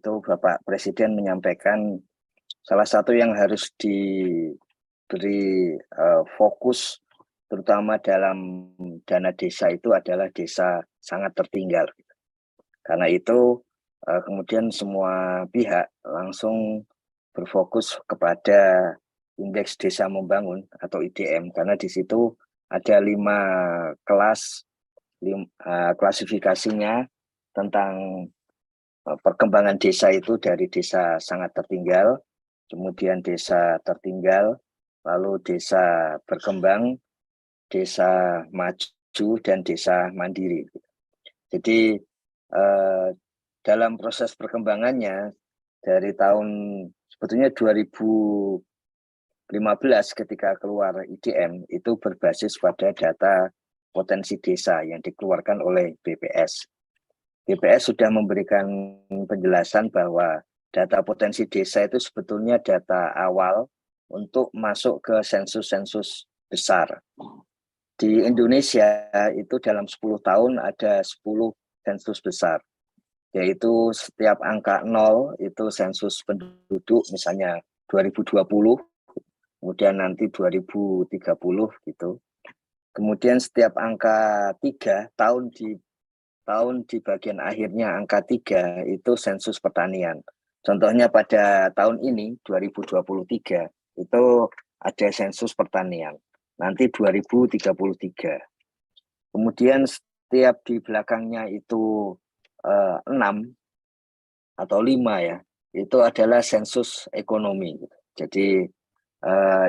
itu Bapak Presiden menyampaikan salah satu yang harus diberi fokus terutama dalam dana desa itu adalah desa sangat tertinggal. Karena itu kemudian semua pihak langsung berfokus kepada Indeks Desa Membangun atau IDM, karena di situ ada 5 kelas klasifikasinya tentang perkembangan desa itu, dari desa sangat tertinggal, kemudian desa tertinggal, lalu desa berkembang, desa maju, dan desa mandiri. Jadi dalam proses perkembangannya dari tahun sebetulnya 2015 ketika keluar IDM itu berbasis pada data potensi desa yang dikeluarkan oleh BPS. BPS sudah memberikan penjelasan bahwa data potensi desa itu sebetulnya data awal untuk masuk ke sensus-sensus besar. Di Indonesia itu dalam 10 tahun ada 10 sensus besar, yaitu setiap angka 0 itu sensus penduduk, misalnya 2020, kemudian nanti 2030 gitu. Kemudian setiap angka 3 tahun di bagian akhirnya angka 3 itu sensus pertanian. Contohnya pada tahun ini 2023 itu ada sensus pertanian. Nanti 2033. Kemudian setiap di belakangnya itu 6 atau 5 ya, itu adalah sensus ekonomi. Jadi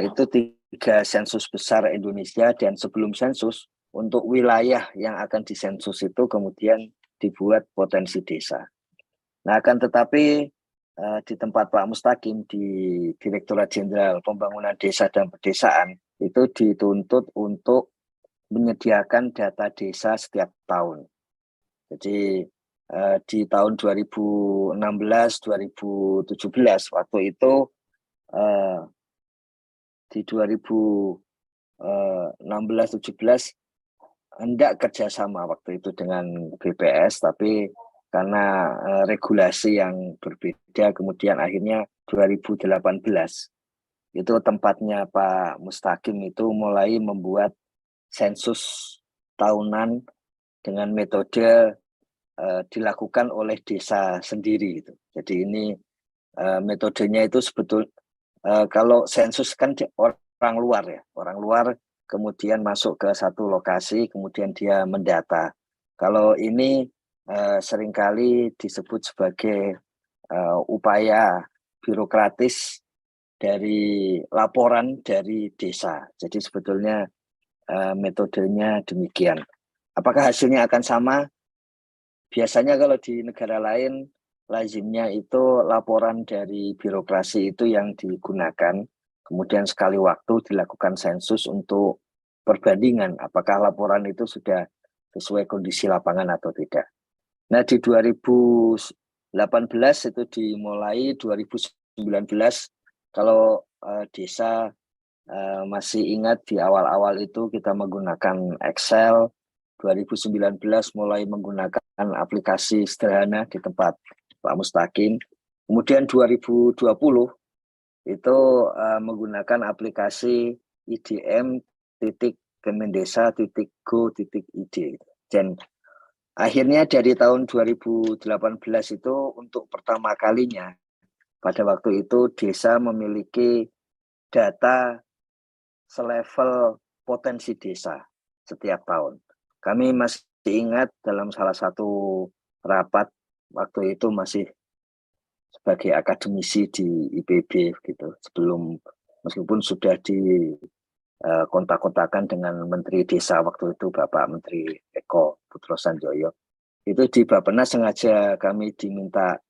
itu 3 sensus besar Indonesia, dan sebelum sensus untuk wilayah yang akan disensus itu kemudian dibuat potensi desa. Nah, akan tetapi di tempat Pak Mustaqim di Direktorat Jenderal Pembangunan Desa dan Pedesaan itu dituntut untuk menyediakan data desa setiap tahun. Jadi di tahun 2016-2017 waktu itu di 2016-17 hendak kerjasama waktu itu dengan BPS, tapi karena regulasi yang berbeda kemudian akhirnya 2018 itu tempatnya Pak Mustaqim itu mulai membuat sensus tahunan dengan metode dilakukan oleh desa sendiri gitu. Jadi ini metodenya itu kalau sensus kan orang luar ya, orang luar kemudian masuk ke satu lokasi kemudian dia mendata. Kalau ini seringkali disebut sebagai upaya birokratis dari laporan dari desa. Jadi sebetulnya metodenya demikian. Apakah hasilnya akan sama? Biasanya kalau di negara lain lazimnya itu laporan dari birokrasi itu yang digunakan, kemudian sekali waktu dilakukan sensus untuk perbandingan apakah laporan itu sudah sesuai kondisi lapangan atau tidak. Nah, di 2018 itu dimulai, 2019 kalau desa masih ingat di awal-awal itu kita menggunakan Excel. 2019 mulai menggunakan aplikasi sederhana di tempat Pak Mustaqim. Kemudian 2020 itu menggunakan aplikasi idm.kemendesa.go.id. Dan akhirnya dari tahun 2018 itu untuk pertama kalinya pada waktu itu desa memiliki data selevel potensi desa setiap tahun. Kami masih ingat dalam salah satu rapat waktu itu masih sebagai akademisi di IPB gitu, sebelum meskipun sudah di kontak-kontakan dengan Menteri Desa waktu itu Bapak Menteri Eko Putro Sanjoyo. Itu di Bappenas sengaja kami diminta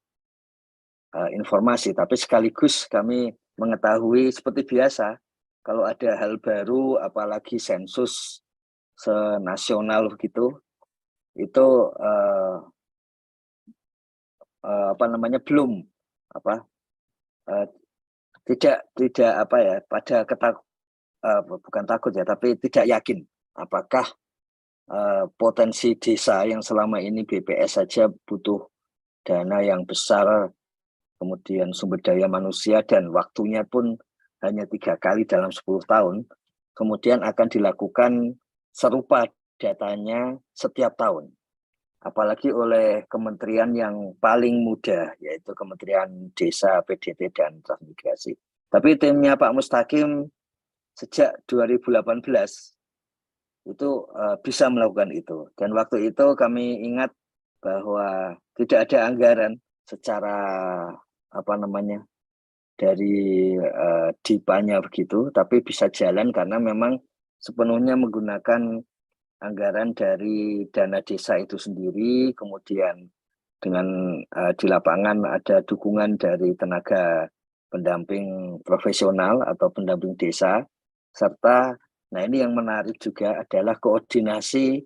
informasi, tapi sekaligus kami mengetahui seperti biasa kalau ada hal baru apalagi sensus senasional begitu, itu belum tidak bukan takut ya, tapi tidak yakin apakah potensi desa yang selama ini BPS saja butuh dana yang besar kemudian sumber daya manusia, dan waktunya pun hanya 3 kali dalam 10 tahun, kemudian akan dilakukan serupa datanya setiap tahun. Apalagi oleh kementerian yang paling muda, yaitu Kementerian Desa, PDT, dan Transmigrasi. Tapi timnya Pak Mustaqim sejak 2018 itu bisa melakukan itu. Dan waktu itu kami ingat bahwa tidak ada anggaran secara dari DIPA-nya begitu, tapi bisa jalan karena memang sepenuhnya menggunakan anggaran dari dana desa itu sendiri, kemudian dengan di lapangan ada dukungan dari tenaga pendamping profesional atau pendamping desa, serta nah ini yang menarik juga adalah koordinasi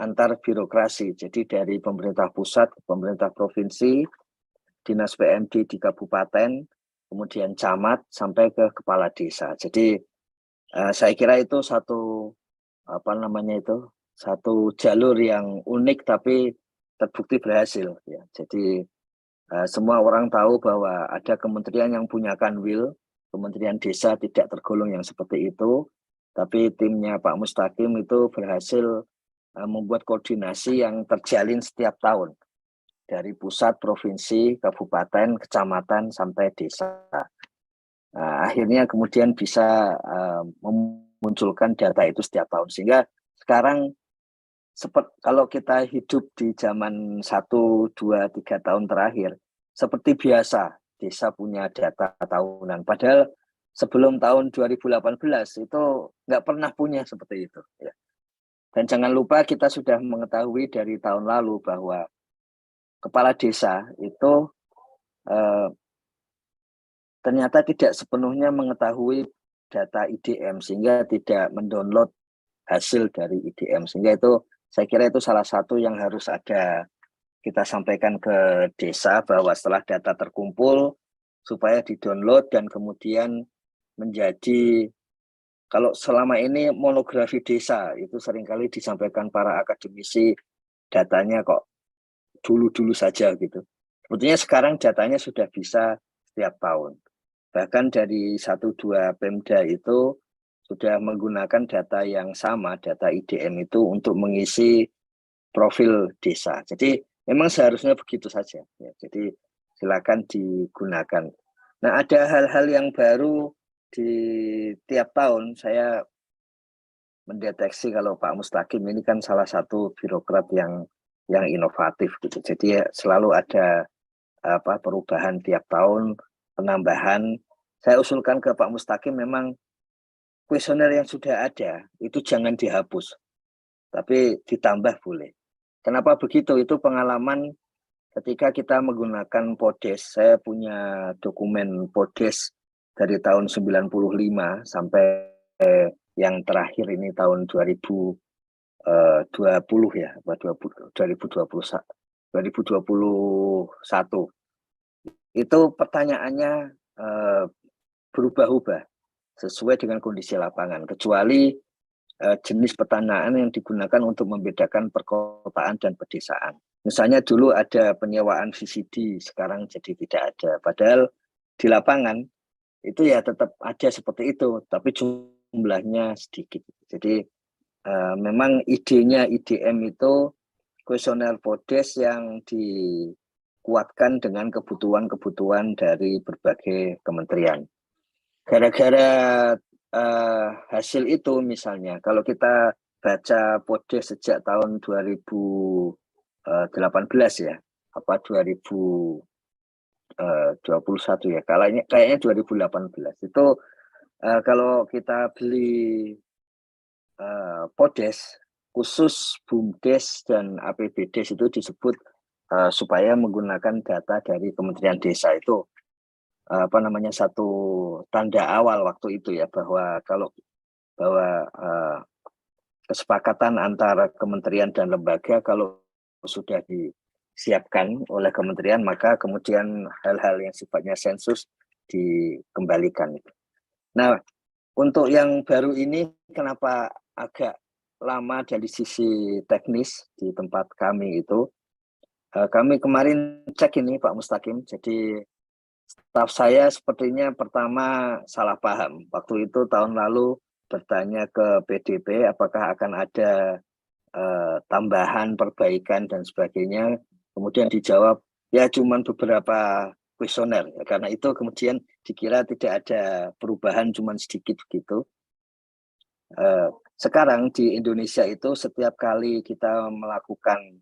antar birokrasi. Jadi dari pemerintah pusat, pemerintah provinsi, dinas PMD di kabupaten, kemudian camat sampai ke kepala desa. Jadi saya kira itu satu satu jalur yang unik tapi terbukti berhasil ya. Jadi semua orang tahu bahwa ada kementerian yang punya kanwil, Kementerian Desa tidak tergolong yang seperti itu, tapi timnya Pak Mustaqim itu berhasil membuat koordinasi yang terjalin setiap tahun dari pusat, provinsi, kabupaten, kecamatan sampai desa. Akhirnya kemudian bisa memunculkan data itu setiap tahun, sehingga sekarang kalau kita hidup di zaman 1, 2, 3 tahun terakhir, seperti biasa desa punya data tahunan. Padahal sebelum tahun 2018 itu nggak pernah punya seperti itu. Ya. Dan jangan lupa kita sudah mengetahui dari tahun lalu bahwa kepala desa itu ternyata tidak sepenuhnya mengetahui data IDM, sehingga tidak mendownload hasil dari IDM. Sehingga itu saya kira itu salah satu yang harus kita sampaikan ke desa, bahwa setelah data terkumpul supaya di-download dan kemudian menjadi, kalau selama ini monografi desa itu seringkali disampaikan para akademisi, datanya kok dulu-dulu saja gitu. Sebetulnya sekarang datanya sudah bisa setiap tahun. Bahkan dari 1-2 Pemda itu sudah menggunakan data yang sama, data IDM itu untuk mengisi profil desa. Jadi memang seharusnya begitu saja. Ya, jadi silakan digunakan. Nah, ada hal-hal yang baru di tiap tahun. Saya mendeteksi kalau Pak Mustaqim ini kan salah satu birokrat yang inovatif gitu. Jadi selalu ada perubahan tiap tahun, penambahan. Saya usulkan ke Pak Mustaqim, memang kuesioner yang sudah ada itu jangan dihapus, tapi ditambah boleh. Kenapa begitu? Itu pengalaman ketika kita menggunakan PODES. Saya punya dokumen PODES dari tahun 95 sampai yang terakhir ini tahun 2020 ya, 2021. Itu pertanyaannya berubah-ubah sesuai dengan kondisi lapangan, kecuali jenis pertanyaan yang digunakan untuk membedakan perkotaan dan pedesaan. Misalnya dulu ada penyewaan VCD, sekarang jadi tidak ada. Padahal di lapangan itu ya tetap ada seperti itu, tapi jumlahnya sedikit. Jadi memang idenya IDM itu kuesioner PODES yang dikuatkan dengan kebutuhan-kebutuhan dari berbagai kementerian. Gara-gara hasil itu, misalnya kalau kita baca PODES sejak tahun 2018 ya, 2021 ya, kayaknya 2018 itu kalau kita beli PODES khusus BUMDes dan APBDes itu disebut supaya menggunakan data dari Kementerian Desa. Itu satu tanda awal waktu itu ya, bahwa kesepakatan antara kementerian dan lembaga kalau sudah disiapkan oleh kementerian, maka kemudian hal-hal yang sifatnya sensus dikembalikan. Nah, untuk yang baru ini kenapa agak lama dari sisi teknis di tempat kami itu, kami kemarin cek ini Pak Mustaqim, jadi Staf saya sepertinya pertama salah paham. Waktu itu tahun lalu bertanya ke PDP apakah akan ada tambahan, perbaikan dan sebagainya. Kemudian dijawab ya cuman beberapa kuesioner. Karena itu kemudian dikira tidak ada perubahan, cuman sedikit begitu. Sekarang di Indonesia itu setiap kali kita melakukan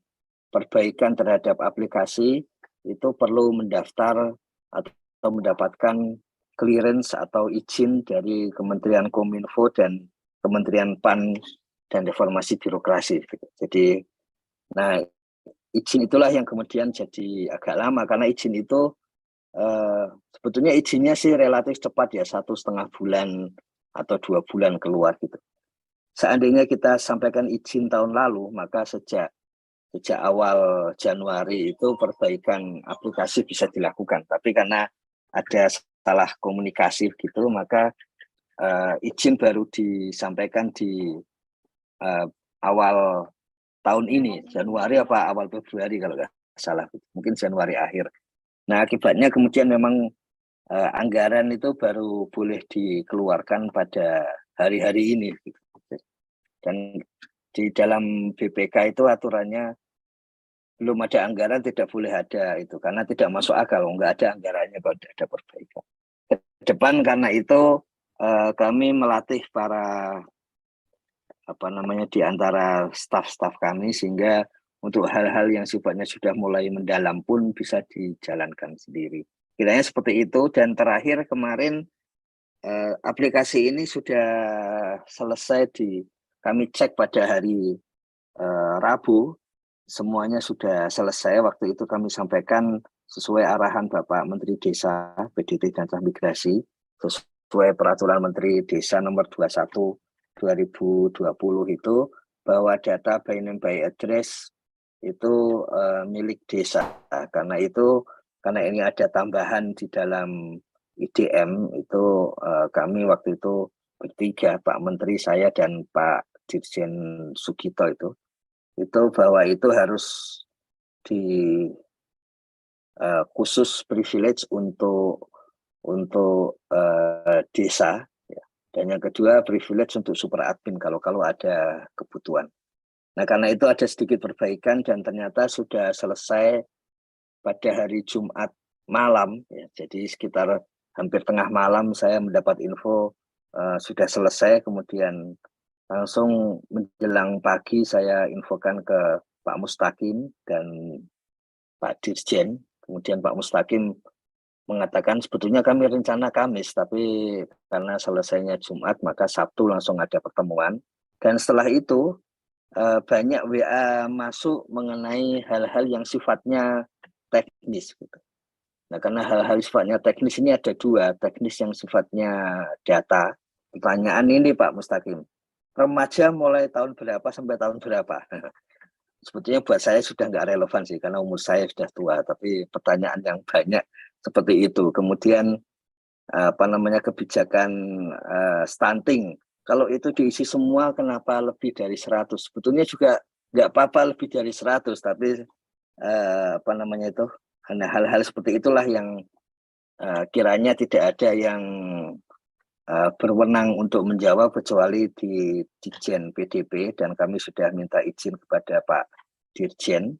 perbaikan terhadap aplikasi itu perlu mendaftar atau mendapatkan clearance atau izin dari Kementerian Kominfo dan Kementerian PAN dan Reformasi Birokrasi. Jadi, nah izin itulah yang kemudian jadi agak lama karena izin itu sebetulnya izinnya sih relatif cepat ya, 1,5 bulan atau 2 bulan keluar gitu. Seandainya kita sampaikan izin tahun lalu, maka sejak awal Januari itu perbaikan aplikasi bisa dilakukan. Tapi karena ada salah komunikasi gitu, maka izin baru disampaikan di awal tahun ini, Januari apa awal Februari kalau nggak salah, mungkin Januari akhir. Nah akibatnya kemudian memang anggaran itu baru boleh dikeluarkan pada hari-hari ini. Dan di dalam BPK itu aturannya belum ada anggaran tidak boleh ada itu karena tidak masuk akal, nggak ada anggarannya kalau tidak ada perbaikan. Ke depan karena itu kami melatih para di antara staf-staf kami sehingga untuk hal-hal yang sifatnya sudah mulai mendalam pun bisa dijalankan sendiri. Kiranya seperti itu. Dan terakhir kemarin aplikasi ini sudah selesai kami cek pada hari Rabu, semuanya sudah selesai. Waktu itu kami sampaikan sesuai arahan Bapak Menteri Desa, PDT dan Transmigrasi, sesuai Peraturan Menteri Desa nomor 21 2020 itu, bahwa data by name by address itu milik desa. Karena ini ada tambahan di dalam IDM itu, kami waktu itu bertiga, Pak Menteri, saya dan Pak Dirjen Sugito itu bahwa itu harus di khusus privilege untuk desa, ya. Dan yang kedua privilege untuk super admin kalau ada kebutuhan. Nah karena itu ada sedikit perbaikan dan ternyata sudah selesai pada hari Jumat malam, ya. Jadi sekitar hampir tengah malam saya mendapat info sudah selesai, kemudian langsung menjelang pagi saya infokan ke Pak Mustaqim dan Pak Dirjen. Kemudian Pak Mustaqim mengatakan sebetulnya kami rencana Kamis, tapi karena selesainya Jumat maka Sabtu langsung ada pertemuan. Dan setelah itu banyak WA masuk mengenai hal-hal yang sifatnya teknis. Nah karena hal-hal sifatnya teknis ini ada dua, teknis yang sifatnya data. Pertanyaan ini Pak Mustaqim, remaja mulai tahun berapa sampai tahun berapa? Sebetulnya buat saya sudah nggak relevan sih, karena umur saya sudah tua, tapi pertanyaan yang banyak seperti itu. Kemudian kebijakan stunting, kalau itu diisi semua kenapa lebih dari 100? Sebetulnya juga nggak apa-apa lebih dari 100, tapi hal-hal seperti itulah yang kiranya tidak ada yang berwenang untuk menjawab kecuali di Dirjen PDP, dan kami sudah minta izin kepada Pak Dirjen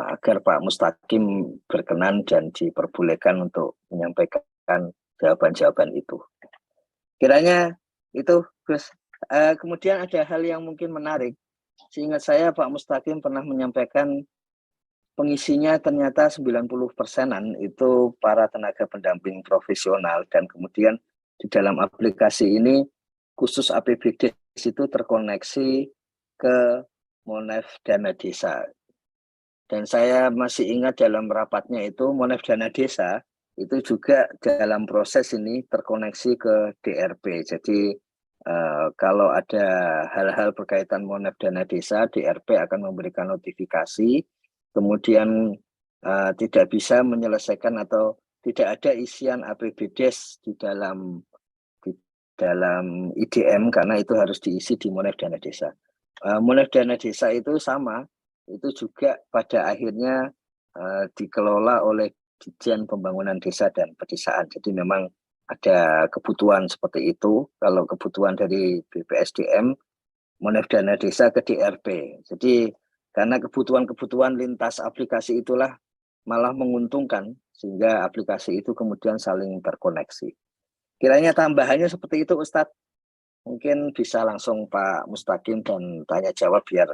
agar Pak Mustaqim berkenan dan diperbolehkan untuk menyampaikan jawaban-jawaban itu. Kiranya itu, Gus. Kemudian ada hal yang mungkin menarik. Seingat saya Pak Mustaqim pernah menyampaikan pengisinya ternyata 90%-an itu para tenaga pendamping profesional, dan kemudian di dalam aplikasi ini khusus APBD itu terkoneksi ke Monef Dana Desa. Dan saya masih ingat dalam rapatnya itu Monef Dana Desa itu juga dalam proses ini terkoneksi ke DRP. Jadi kalau ada hal-hal berkaitan Monef Dana Desa, DRP akan memberikan notifikasi, kemudian tidak bisa menyelesaikan atau tidak ada isian APBDes di dalam IDM karena itu harus diisi di Monef Dana Desa. Monef Dana Desa itu sama, itu juga pada akhirnya dikelola oleh Ditjen Pembangunan Desa dan Pedesaan. Jadi memang ada kebutuhan seperti itu. Kalau kebutuhan dari BPSDM, monef dana desa ke DRP. Jadi karena kebutuhan-kebutuhan lintas aplikasi itulah malah menguntungkan, sehingga aplikasi itu kemudian saling terkoneksi. Kiranya tambahannya seperti itu, Ustadz. Mungkin bisa langsung Pak Mustaqim dan tanya jawab biar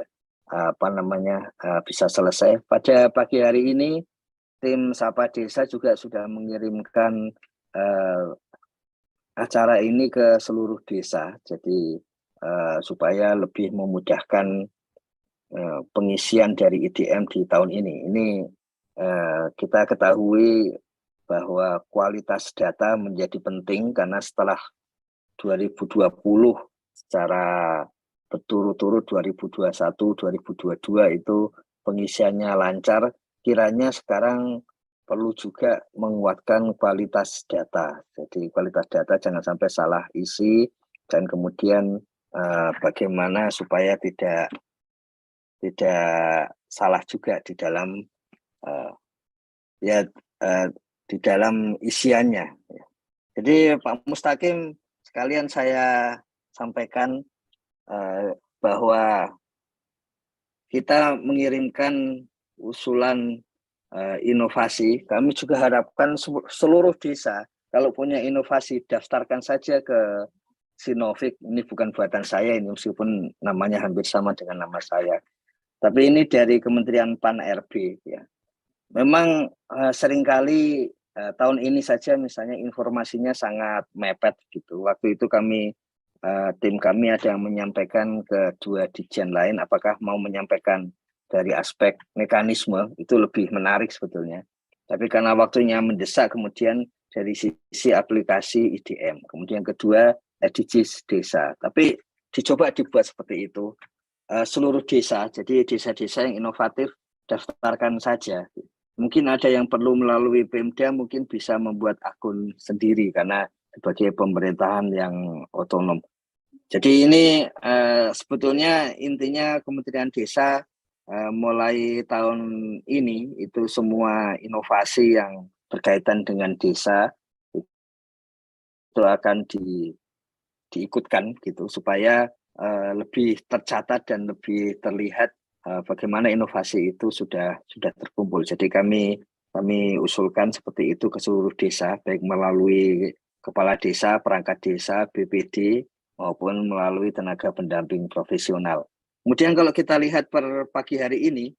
bisa selesai. Pada pagi hari ini tim Sapa Desa juga sudah mengirimkan acara ini ke seluruh desa, jadi supaya lebih memudahkan pengisian dari IDM di tahun ini. Ini kita ketahui bahwa kualitas data menjadi penting karena setelah 2020 secara berturut-turut 2021, 2022 itu pengisiannya lancar, kiranya sekarang perlu juga menguatkan kualitas data. Jadi kualitas data jangan sampai salah isi, dan kemudian bagaimana supaya tidak salah juga di dalam di dalam isiannya. Jadi Pak Mustaqim, sekalian saya sampaikan bahwa kita mengirimkan usulan inovasi. Kami juga harapkan seluruh desa kalau punya inovasi daftarkan saja ke Sinovik. Ini bukan buatan saya ini, meskipun namanya hampir sama dengan nama saya. Tapi ini dari Kementerian Pan-RB ya. Memang seringkali tahun ini saja misalnya informasinya sangat mepet gitu. Waktu itu tim kami ada yang menyampaikan ke dua dijen lain, apakah mau menyampaikan dari aspek mekanisme, itu lebih menarik sebetulnya. Tapi karena waktunya mendesak, kemudian dari sisi aplikasi IDM. Kemudian kedua, SDGs desa. Tapi dicoba dibuat seperti itu. Seluruh desa, jadi desa-desa yang inovatif, daftarkan saja. Mungkin ada yang perlu melalui Pemda, mungkin bisa membuat akun sendiri, karena sebagai pemerintahan yang otonom. Jadi ini sebetulnya intinya Kementerian Desa mulai tahun ini itu semua inovasi yang berkaitan dengan desa itu akan diikutkan gitu, supaya lebih tercatat dan lebih terlihat bagaimana inovasi itu sudah terkumpul. Jadi kami usulkan seperti itu ke seluruh desa, baik melalui kepala desa, perangkat desa, BPD, maupun melalui tenaga pendamping profesional. Kemudian kalau kita lihat per pagi hari ini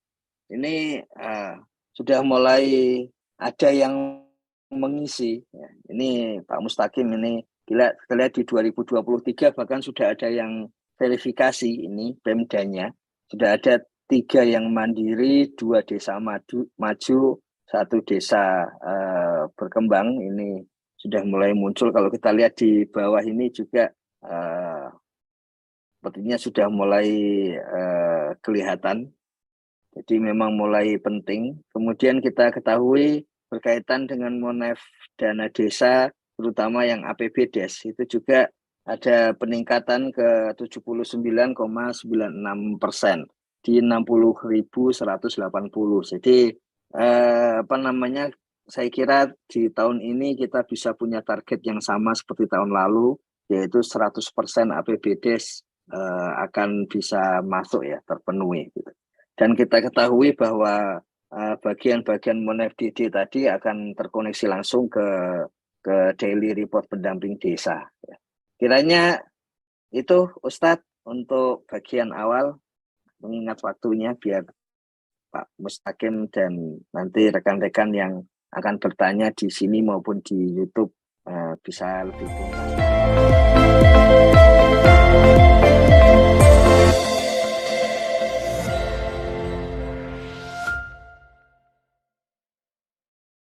sudah mulai ada yang mengisi. Ya. Ini Pak Mustaqim ini kita lihat di 2023 bahkan sudah ada yang verifikasi ini Pemdanya. Sudah ada 3 yang mandiri, 2 desa maju, 1 desa berkembang. Ini sudah mulai muncul. Kalau kita lihat di bawah ini juga sepertinya sudah mulai kelihatan. Jadi memang mulai penting. Kemudian kita ketahui berkaitan dengan monef dana desa, terutama yang APBDes, itu juga ada peningkatan ke 79,96% di 60.180. Jadi saya kira di tahun ini kita bisa punya target yang sama seperti tahun lalu, yaitu 100% APBDes akan bisa masuk ya, terpenuhi gitu. Dan kita ketahui bahwa bagian-bagian monef DD tadi akan terkoneksi langsung ke daily report pendamping desa. Kiranya itu Ustadz untuk bagian awal, mengingat waktunya biar Pak Mustaqim dan nanti rekan-rekan yang akan bertanya di sini maupun di YouTube bisa lebih tuntas.